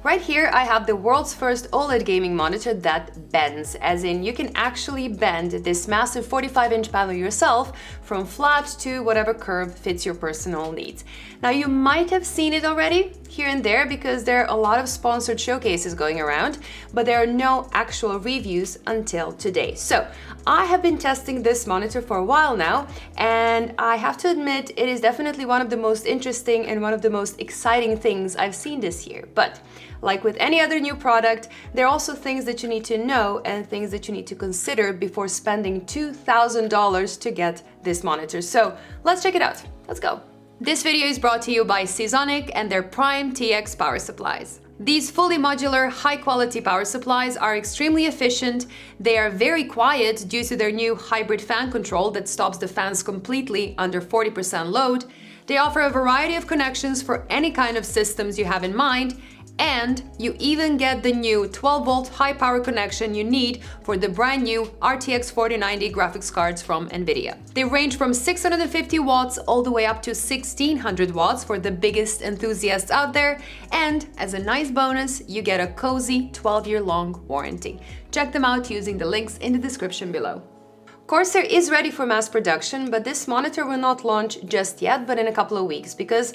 Right here I have the world's first OLED gaming monitor that bends, as in you can actually bend this massive 45-inch panel yourself from flat to whatever curve fits your personal needs. Now you might have seen it already here and there because there are a lot of sponsored showcases going around, but there are no actual reviews until today. So I have been testing this monitor for a while now, and I have to admit it is definitely one of the most interesting and one of the most exciting things I've seen this year. But like with any other new product, there are also things that you need to know and things that you need to consider before spending $2,000 to get this monitor. So let's check it out. Let's go. This video is brought to you by Seasonic and their Prime TX power supplies. These fully modular, high-quality power supplies are extremely efficient. They are very quiet due to their new hybrid fan control that stops the fans completely under 40% load. They offer a variety of connections for any kind of systems you have in mind, and you even get the new 12-volt high-power connection you need for the brand new RTX 4090 graphics cards from NVIDIA. They range from 650 watts all the way up to 1600 watts for the biggest enthusiasts out there, and as a nice bonus, you get a cozy 12-year-long warranty. Check them out using the links in the description below. Corsair is ready for mass production, but this monitor will not launch just yet, but in a couple of weeks, because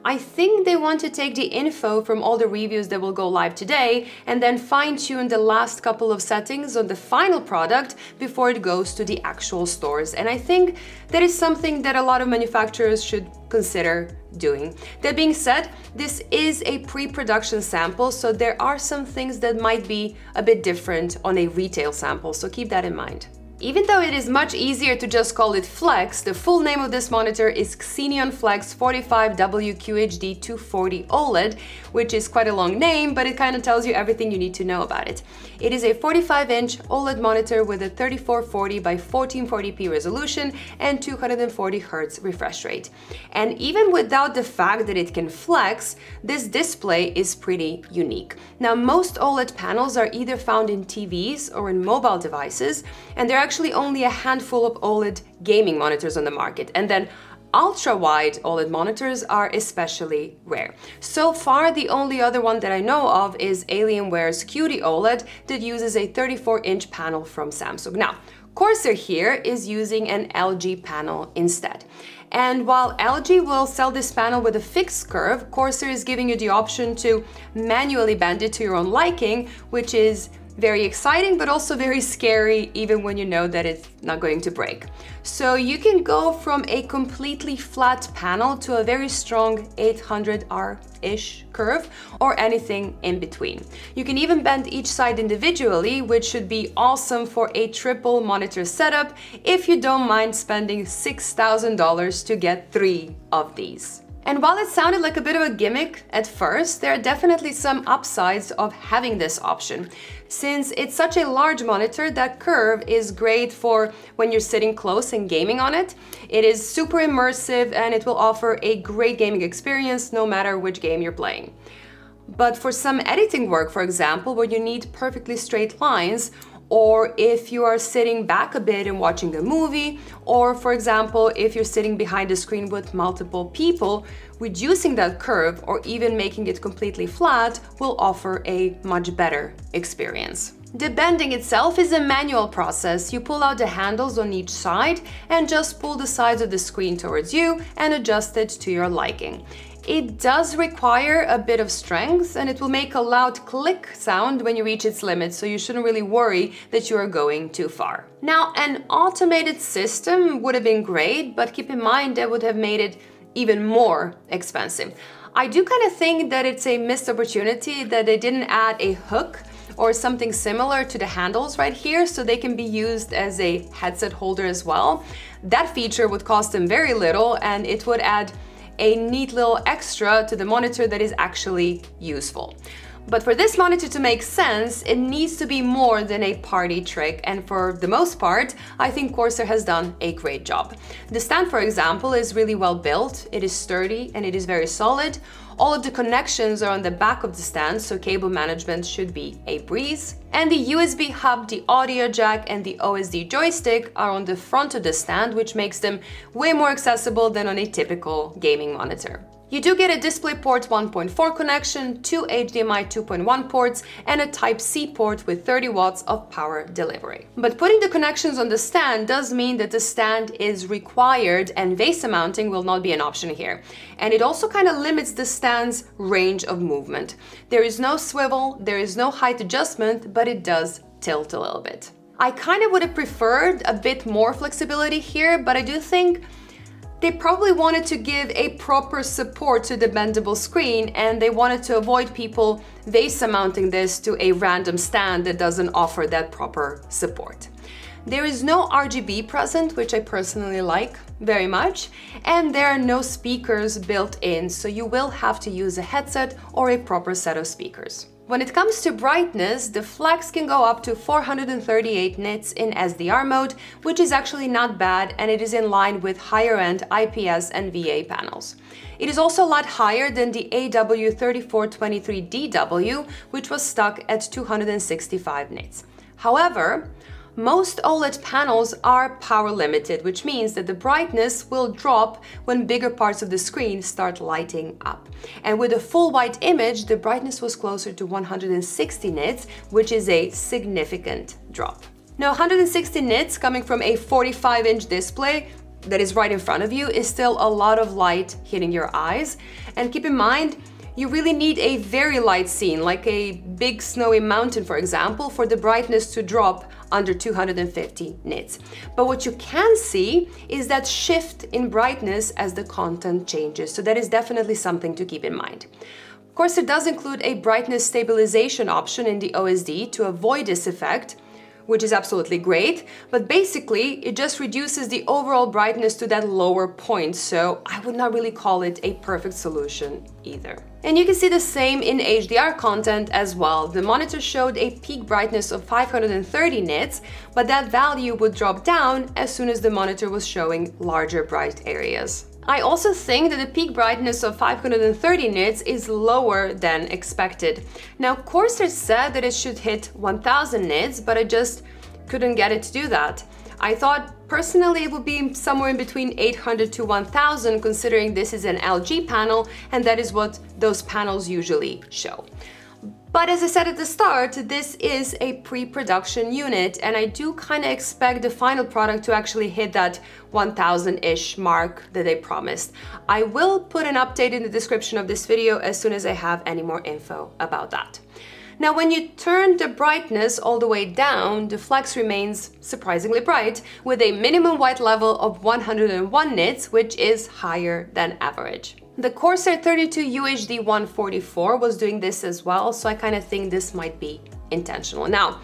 I think they want to take the info from all the reviews that will go live today and then fine-tune the last couple of settings on the final product before it goes to the actual stores. And I think that is something that a lot of manufacturers should consider doing. That being said, this is a pre-production sample, so there are some things that might be a bit different on a retail sample, so keep that in mind. Even though it is much easier to just call it Flex, the full name of this monitor is Xeneon Flex 45W QHD 240 OLED, which is quite a long name, but it kind of tells you everything you need to know about it. It is a 45-inch OLED monitor with a 3440 by 1440p resolution and 240 Hz refresh rate. And even without the fact that it can flex, this display is pretty unique. Now, most OLED panels are either found in TVs or in mobile devices, and they're actually only a handful of OLED gaming monitors on the market, and then ultra-wide OLED monitors are especially rare. So far, the only other one that I know of is Alienware's QD OLED that uses a 34-inch panel from Samsung. Now, Corsair here is using an LG panel instead. And while LG will sell this panel with a fixed curve, Corsair is giving you the option to manually bend it to your own liking, which is very exciting, but also very scary, even when you know that it's not going to break. So you can go from a completely flat panel to a very strong 800R-ish curve, or anything in between. You can even bend each side individually, which should be awesome for a triple monitor setup if you don't mind spending $6,000 to get 3 of these. And while it sounded like a bit of a gimmick at first, there are definitely some upsides of having this option. Since it's such a large monitor, that curve is great for when you're sitting close and gaming on it. It is super immersive and it will offer a great gaming experience no matter which game you're playing. But for some editing work, for example, where you need perfectly straight lines, or if you are sitting back a bit and watching a movie, or for example, if you're sitting behind a screen with multiple people, reducing that curve or even making it completely flat will offer a much better experience. The bending itself is a manual process. You pull out the handles on each side and just pull the sides of the screen towards you and adjust it to your liking. It does require a bit of strength and it will make a loud click sound when you reach its limit, so you shouldn't really worry that you are going too far. Now, an automated system would have been great, but keep in mind that would have made it even more expensive. I do kind of think that it's a missed opportunity that they didn't add a hook or something similar to the handles right here so they can be used as a headset holder as well. That feature would cost them very little and it would add a neat little extra to the monitor that is actually useful. But for this monitor to make sense, it needs to be more than a party trick, and for the most part, I think Corsair has done a great job. The stand, for example, is really well built, it is sturdy and it is very solid. All of the connections are on the back of the stand, so cable management should be a breeze. And the USB hub, the audio jack and the OSD joystick are on the front of the stand, which makes them way more accessible than on a typical gaming monitor. You do get a DisplayPort 1.4 connection, 2 HDMI 2.1 ports, and a Type-C port with 30 watts of power delivery. But putting the connections on the stand does mean that the stand is required and VESA mounting will not be an option here. And it also kind of limits the stand's range of movement. There is no swivel, there is no height adjustment, but it does tilt a little bit. I kind of would have preferred a bit more flexibility here, but I do think they probably wanted to give a proper support to the bendable screen, and they wanted to avoid people VESA mounting this to a random stand that doesn't offer that proper support. There is no RGB present, which I personally like very much, and there are no speakers built in, so you will have to use a headset or a proper set of speakers. When it comes to brightness, the flex can go up to 438 nits in SDR mode, which is actually not bad, and it is in line with higher-end IPS and VA panels. It is also a lot higher than the AW3423DW, which was stuck at 265 nits. However, most OLED panels are power limited, which means that the brightness will drop when bigger parts of the screen start lighting up. And with a full white image, the brightness was closer to 160 nits, which is a significant drop. Now, 160 nits coming from a 45-inch display that is right in front of you is still a lot of light hitting your eyes. And keep in mind, you really need a very light scene, like a big snowy mountain, for example, for the brightness to drop under 250 nits. But what you can see is that shift in brightness as the content changes, so that is definitely something to keep in mind. Of course, it does include a brightness stabilization option in the OSD to avoid this effect, which is absolutely great, but basically it just reduces the overall brightness to that lower point, so I would not really call it a perfect solution either. And you can see the same in HDR content as well. The monitor showed a peak brightness of 530 nits, but that value would drop down as soon as the monitor was showing larger bright areas. I also think that the peak brightness of 530 nits is lower than expected. Now, Corsair said that it should hit 1000 nits, but I just couldn't get it to do that. I thought personally it would be somewhere in between 800 to 1000, considering this is an LG panel and that is what those panels usually show. But as I said at the start, this is a pre-production unit, and I do kind of expect the final product to actually hit that 1000-ish mark that they promised. I will put an update in the description of this video as soon as I have any more info about that. Now, when you turn the brightness all the way down, the flex remains surprisingly bright, with a minimum white level of 101 nits, which is higher than average. The Corsair 32 UHD 144 was doing this as well, so I kind of think this might be intentional. Now,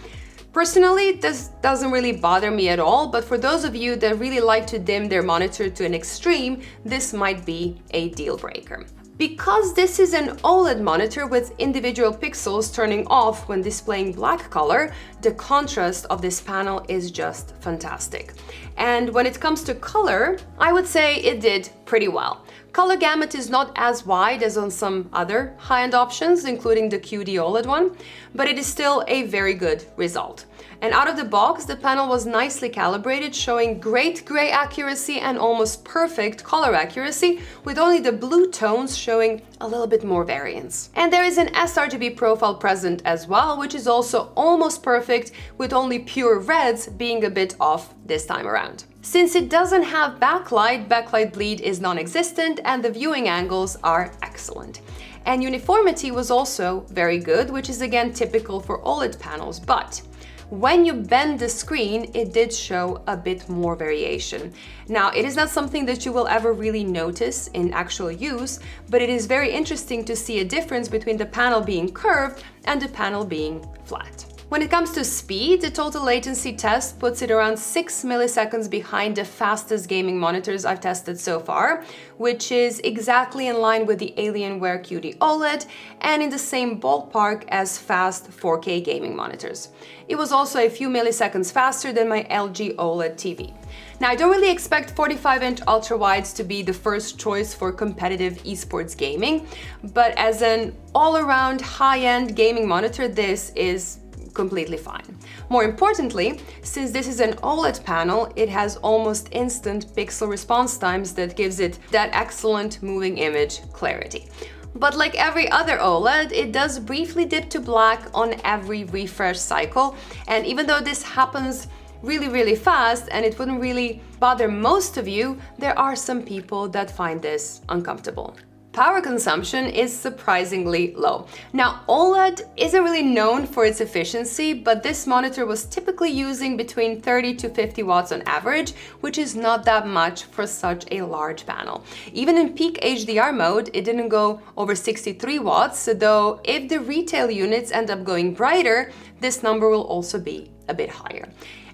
personally, this doesn't really bother me at all, but for those of you that really like to dim their monitor to an extreme, this might be a deal breaker. Because this is an OLED monitor with individual pixels turning off when displaying black color, the contrast of this panel is just fantastic. And when it comes to color, I would say it did pretty well. Color gamut is not as wide as on some other high-end options, including the QD OLED one, but it is still a very good result. And out of the box, the panel was nicely calibrated, showing great gray accuracy and almost perfect color accuracy, with only the blue tones showing a little bit more variance. And there is an sRGB profile present as well, which is also almost perfect, with only pure reds being a bit off this time around. Since it doesn't have backlight bleed is non-existent, and the viewing angles are excellent. And uniformity was also very good, which is again typical for OLED panels, but when you bend the screen, it did show a bit more variation. Now, it is not something that you will ever really notice in actual use, but it is very interesting to see a difference between the panel being curved and the panel being flat. When it comes to speed, the total latency test puts it around 6 milliseconds behind the fastest gaming monitors I've tested so far, which is exactly in line with the Alienware QD OLED and in the same ballpark as fast 4K gaming monitors. It was also a few milliseconds faster than my LG OLED TV. Now, I don't really expect 45-inch ultra-wides to be the first choice for competitive esports gaming, but as an all-around high-end gaming monitor, this is completely fine. More importantly, since this is an OLED panel, it has almost instant pixel response times that gives it that excellent moving image clarity. But like every other OLED, it does briefly dip to black on every refresh cycle, and even though this happens really fast and it wouldn't really bother most of you, there are some people that find this uncomfortable. Power consumption is surprisingly low. Now, OLED isn't really known for its efficiency, but this monitor was typically using between 30 to 50 watts on average, which is not that much for such a large panel. Even in peak HDR mode, it didn't go over 63 watts, though if the retail units end up going brighter, this number will also be a bit higher.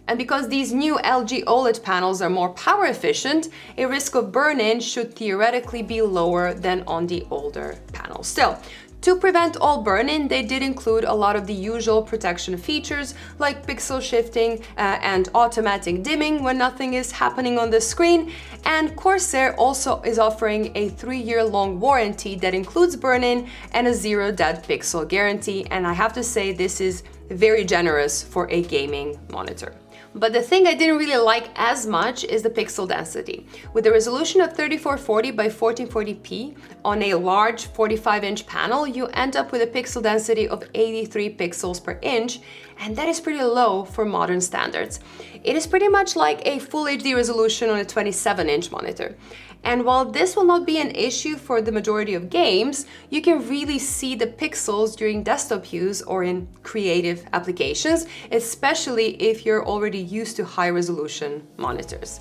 And because these new LG OLED panels are more power efficient, a risk of burn-in should theoretically be lower than on the older panels. Still, to prevent all burn-in, they did include a lot of the usual protection features like pixel shifting and automatic dimming when nothing is happening on the screen. And Corsair also is offering a 3-year-long warranty that includes burn-in and a 0 dead pixel guarantee. And I have to say, this is very generous for a gaming monitor. But the thing I didn't really like as much is the pixel density. With a resolution of 3440 by 1440p on a large 45-inch panel, you end up with a pixel density of 83 pixels per inch, and that is pretty low for modern standards. It is pretty much like a full HD resolution on a 27-inch monitor. And while this will not be an issue for the majority of games, you can really see the pixels during desktop use or in creative applications, especially if you're already used to high-resolution monitors.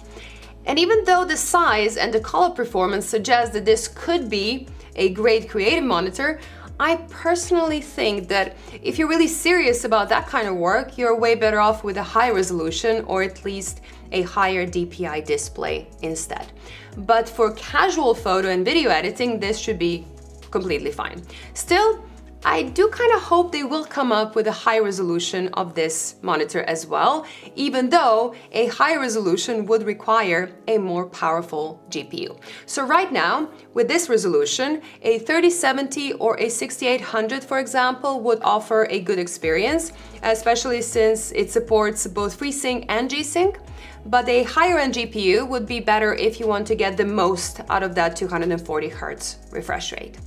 And even though the size and the color performance suggest that this could be a great creative monitor, I personally think that if you're really serious about that kind of work, you're way better off with a high resolution or at least a higher DPI display instead. But for casual photo and video editing, this should be completely fine. Still, I do kind of hope they will come up with a high resolution of this monitor as well, even though a high resolution would require a more powerful GPU. So right now, with this resolution, a 3070 or a 6800, for example, would offer a good experience, especially since it supports both FreeSync and G-Sync. But a higher-end GPU would be better if you want to get the most out of that 240 Hz refresh rate.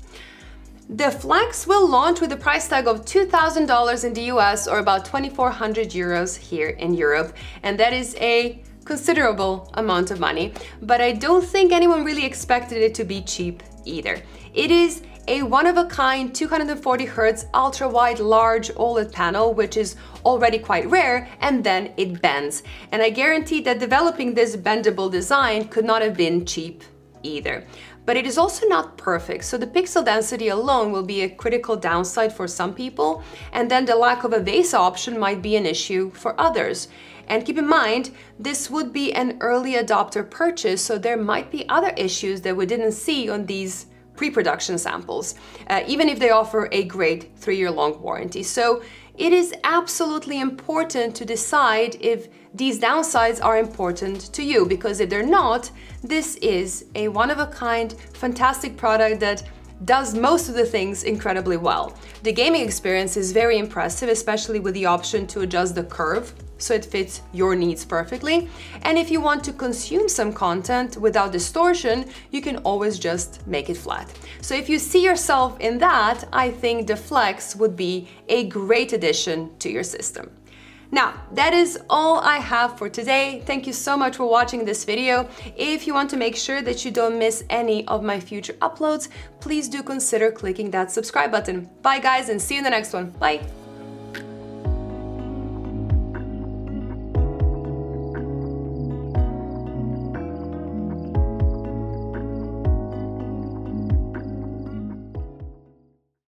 The Flex will launch with a price tag of $2,000 in the US or about 2,400 euros here in Europe, and that is a considerable amount of money, but I don't think anyone really expected it to be cheap either. It is a one-of-a-kind 240 Hz ultra-wide large OLED panel, which is already quite rare, and then it bends. And I guarantee that developing this bendable design could not have been cheap either. But it is also not perfect, so the pixel density alone will be a critical downside for some people, and then the lack of a VESA option might be an issue for others. And keep in mind, this would be an early adopter purchase, so there might be other issues that we didn't see on these pre-production samples, even if they offer a great 3-year-long warranty. So it is absolutely important to decide if these downsides are important to you, because if they're not, this is a one-of-a-kind, fantastic product that does most of the things incredibly well. The gaming experience is very impressive, especially with the option to adjust the curve so it fits your needs perfectly. And if you want to consume some content without distortion, you can always just make it flat. So if you see yourself in that, I think the Flex would be a great addition to your system. Now, that is all I have for today. Thank you so much for watching this video. If you want to make sure that you don't miss any of my future uploads, please do consider clicking that subscribe button. Bye guys, and see you in the next one. Bye!